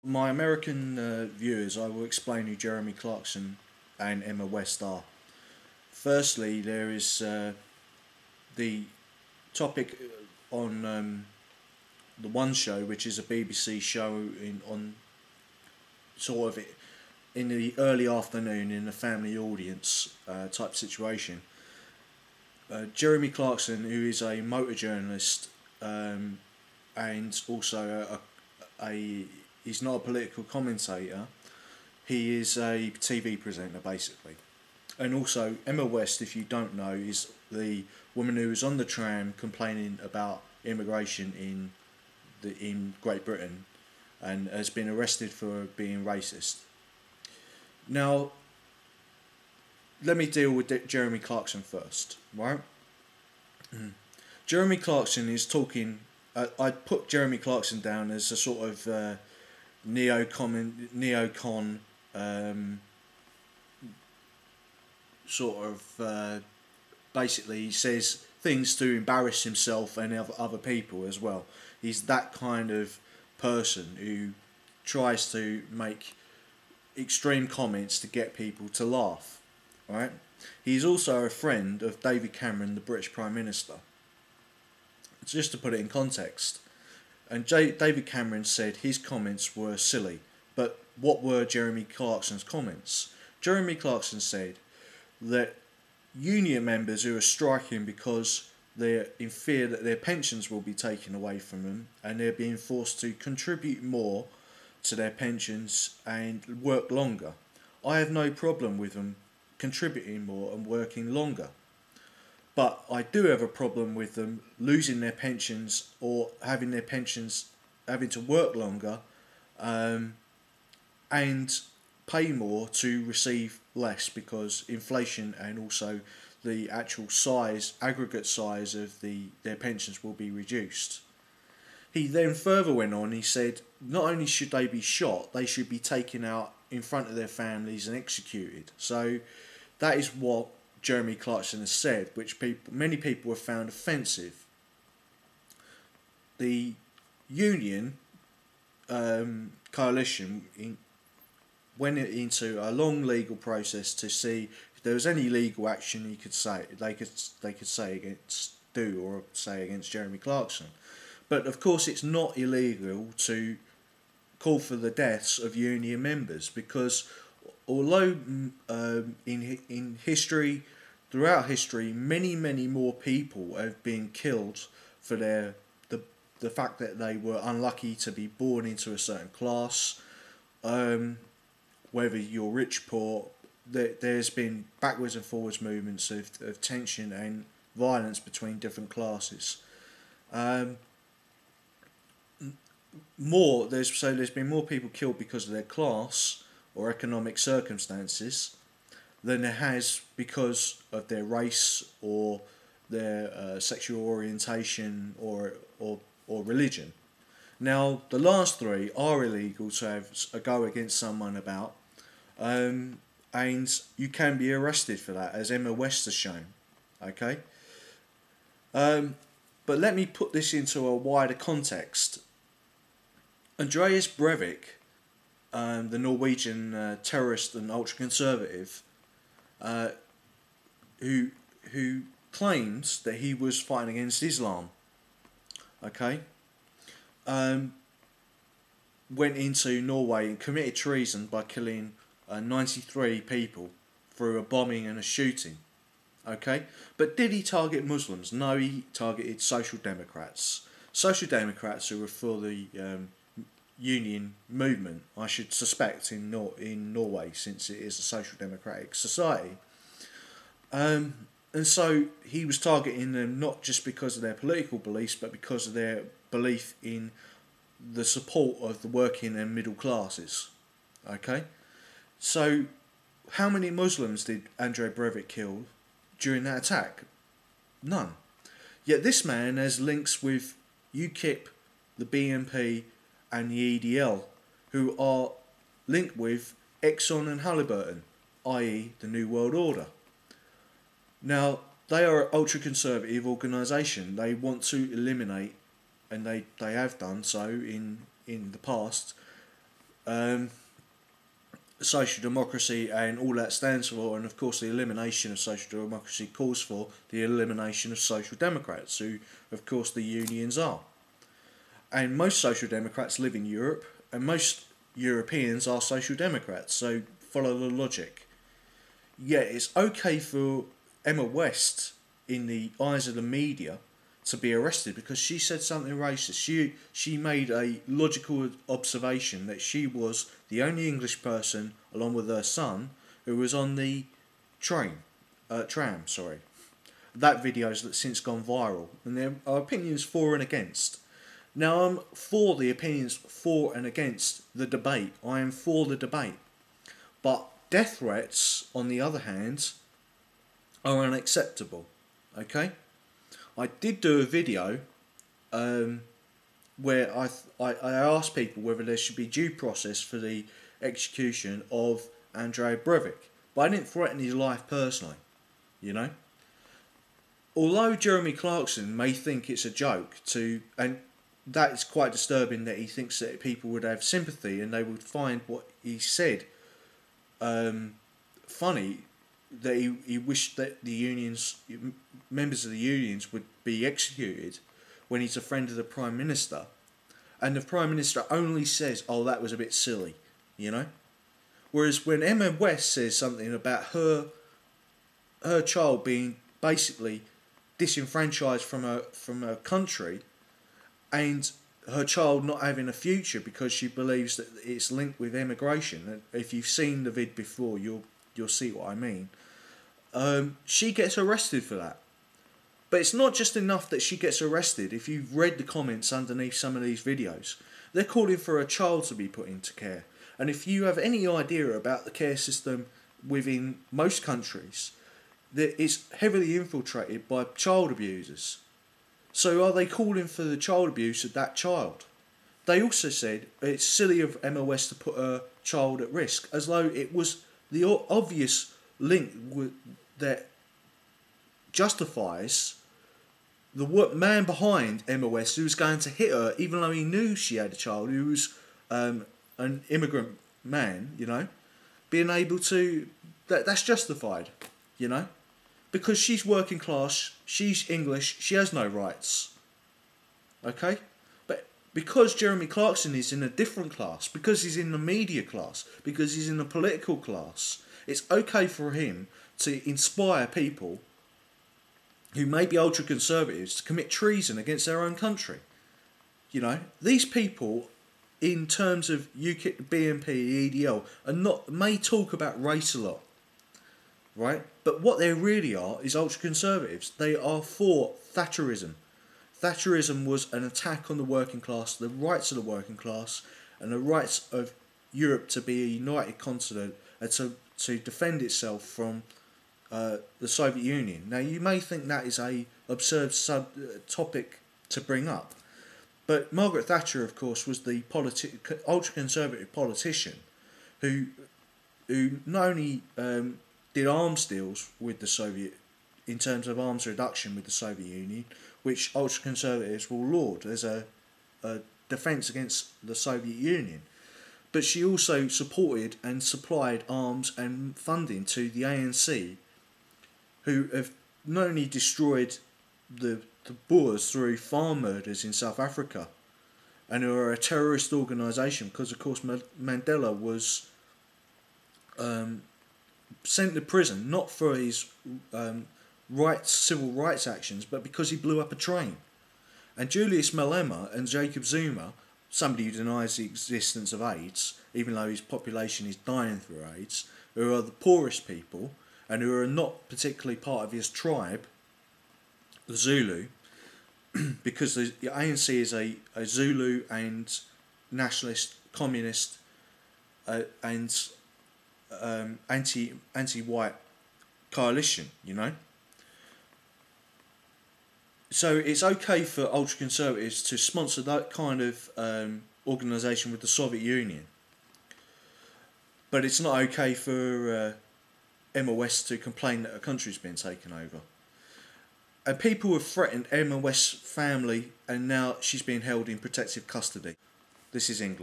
My American viewers, I will explain who Jeremy Clarkson and Emma West are. Firstly, there is the topic on the One Show, which is a BBC show on sort of in the early afternoon in a family audience type situation. Jeremy Clarkson, who is a motor journalist and also a he's not a political commentator. He is a TV presenter basically, and also Emma West, if you don't know, is the woman who was on the tram complaining about immigration in Great Britain, and has been arrested for being racist. Now, let me deal with Jeremy Clarkson first, right? Jeremy Clarkson is talking. I'd put Jeremy Clarkson down as a sort of neocon sort of basically he says things to embarrass himself and other people as well. He's that kind of person who tries to make extreme comments to get people to laugh, right? He's also a friend of David Cameron, the British Prime Minister. Just to put it in context, and David Cameron said his comments were silly, but what were Jeremy Clarkson's comments? Jeremy Clarkson said that union members who are striking because they're in fear that their pensions will be taken away from them and they're being forced to contribute more to their pensions and work longer. I have no problem with them contributing more and working longer. But I do have a problem with them losing their pensions or having their pensions having to work longer and pay more to receive less because inflation and also the actual aggregate size of their pensions will be reduced. He then further went on, he said not only should they be shot, they should be taken out in front of their families and executed. So that is what Jeremy Clarkson has said, which many people have found offensive. The union coalition went into a long legal process to see if there was any legal action they could say against Jeremy Clarkson. But of course, it's not illegal to call for the deaths of union members because although in history, throughout history, many more people have been killed for the fact that they were unlucky to be born into a certain class, whether you're rich, poor. There's been backwards and forwards movements of tension and violence between different classes. There's been more people killed because of their class or economic circumstances than there has because of their race or their sexual orientation or religion. Now, the last three are illegal to have a go against someone about, and you can be arrested for that, as Emma West has shown. Okay? But let me put this into a wider context. Andreas Breivik, the Norwegian terrorist and ultra-conservative, who claims that he was fighting against Islam, okay, went into Norway and committed treason by killing 93 people through a bombing and a shooting, okay? But did he target Muslims? No, he targeted Social Democrats. Social Democrats who were for the union movement, I should suspect, in Norway, since it is a social democratic society. And so he was targeting them not just because of their political beliefs, but because of their belief in the support of the working and middle classes. Okay? So how many Muslims did Andrei Breivik kill during that attack? None. Yet this man has links with UKIP, the BNP and the EDL, who are linked with Exxon and Halliburton, i.e. the New World Order. Now, they are an ultra-conservative organisation. They want to eliminate, and they have done so in the past, social democracy and all that stands for, and of course the elimination of social democracy calls for the elimination of social democrats, who of course the unions are. And most social democrats live in Europe, and most Europeans are social democrats, so follow the logic. Yeah, it's okay for Emma West, in the eyes of the media, to be arrested because she said something racist. She made a logical observation that she was the only English person, along with her son, who was on the tram. Sorry, that video's since gone viral, and there are opinions for and against. Now I'm for the opinions for and against the debate. I am for the debate, but death threats, on the other hand, are unacceptable. Okay. I did do a video where I asked people whether there should be due process for the execution of Andrei Breivik, but I didn't threaten his life personally, you know. Although Jeremy Clarkson may think it's a joke and that is quite disturbing that he thinks that people would have sympathy and they would find what he said funny, that he wished that the members of the unions would be executed when he's a friend of the Prime Minister, and the Prime Minister only says, oh, that was a bit silly, you know. Whereas when Emma West says something about her child being basically disenfranchised from her country, and her child not having a future because she believes that it's linked with immigration, and if you've seen the vid before, you'll see what I mean. She gets arrested for that. But it's not just enough that she gets arrested. If you've read the comments underneath some of these videos, they're calling for a child to be put into care. And if you have any idea about the care system within most countries, that it's heavily infiltrated by child abusers. So are they calling for the child abuse of that child? They also said it's silly of Emma West to put her child at risk, as though it was the obvious link that justifies the man behind Emma West who was going to hit her, even though he knew she had a child who was an immigrant man, you know, being able to... That's justified, you know, because she's working class, she's English, she has no rights, okay? But because Jeremy Clarkson is in a different class, because he's in the media class, because he's in the political class, it's okay for him to inspire people who may be ultra-conservatives to commit treason against their own country. You know, these people, in terms of UKIP, BNP, EDL, may talk about race a lot, right? But what they really are is ultra-conservatives. They are for Thatcherism. Thatcherism was an attack on the working class, the rights of the working class, and the rights of Europe to be a united continent and to defend itself from the Soviet Union. Now, you may think that is a absurd topic to bring up, but Margaret Thatcher, of course, was the ultra-conservative politician who not only did arms deals with the Soviet, in terms of arms reduction with the Soviet Union, which ultra-conservatives will laud as a defence against the Soviet Union, but she also supported and supplied arms and funding to the ANC, who have not only destroyed the Boers through farm murders in South Africa, and who are a terrorist organisation because, of course, Mandela was sent to prison not for his civil rights actions, but because he blew up a train. And Julius Malema and Jacob Zuma, somebody who denies the existence of AIDS, even though his population is dying through AIDS, who are the poorest people, and who are not particularly part of his tribe, the Zulu, because the ANC is a Zulu and nationalist, communist, and anti-white coalition, you know. So it's okay for ultra-conservatives to sponsor that kind of organisation with the Soviet Union, but it's not okay for Emma West to complain that her country's been taken over. And people have threatened Emma West's family, and now she's being held in protective custody. This is England.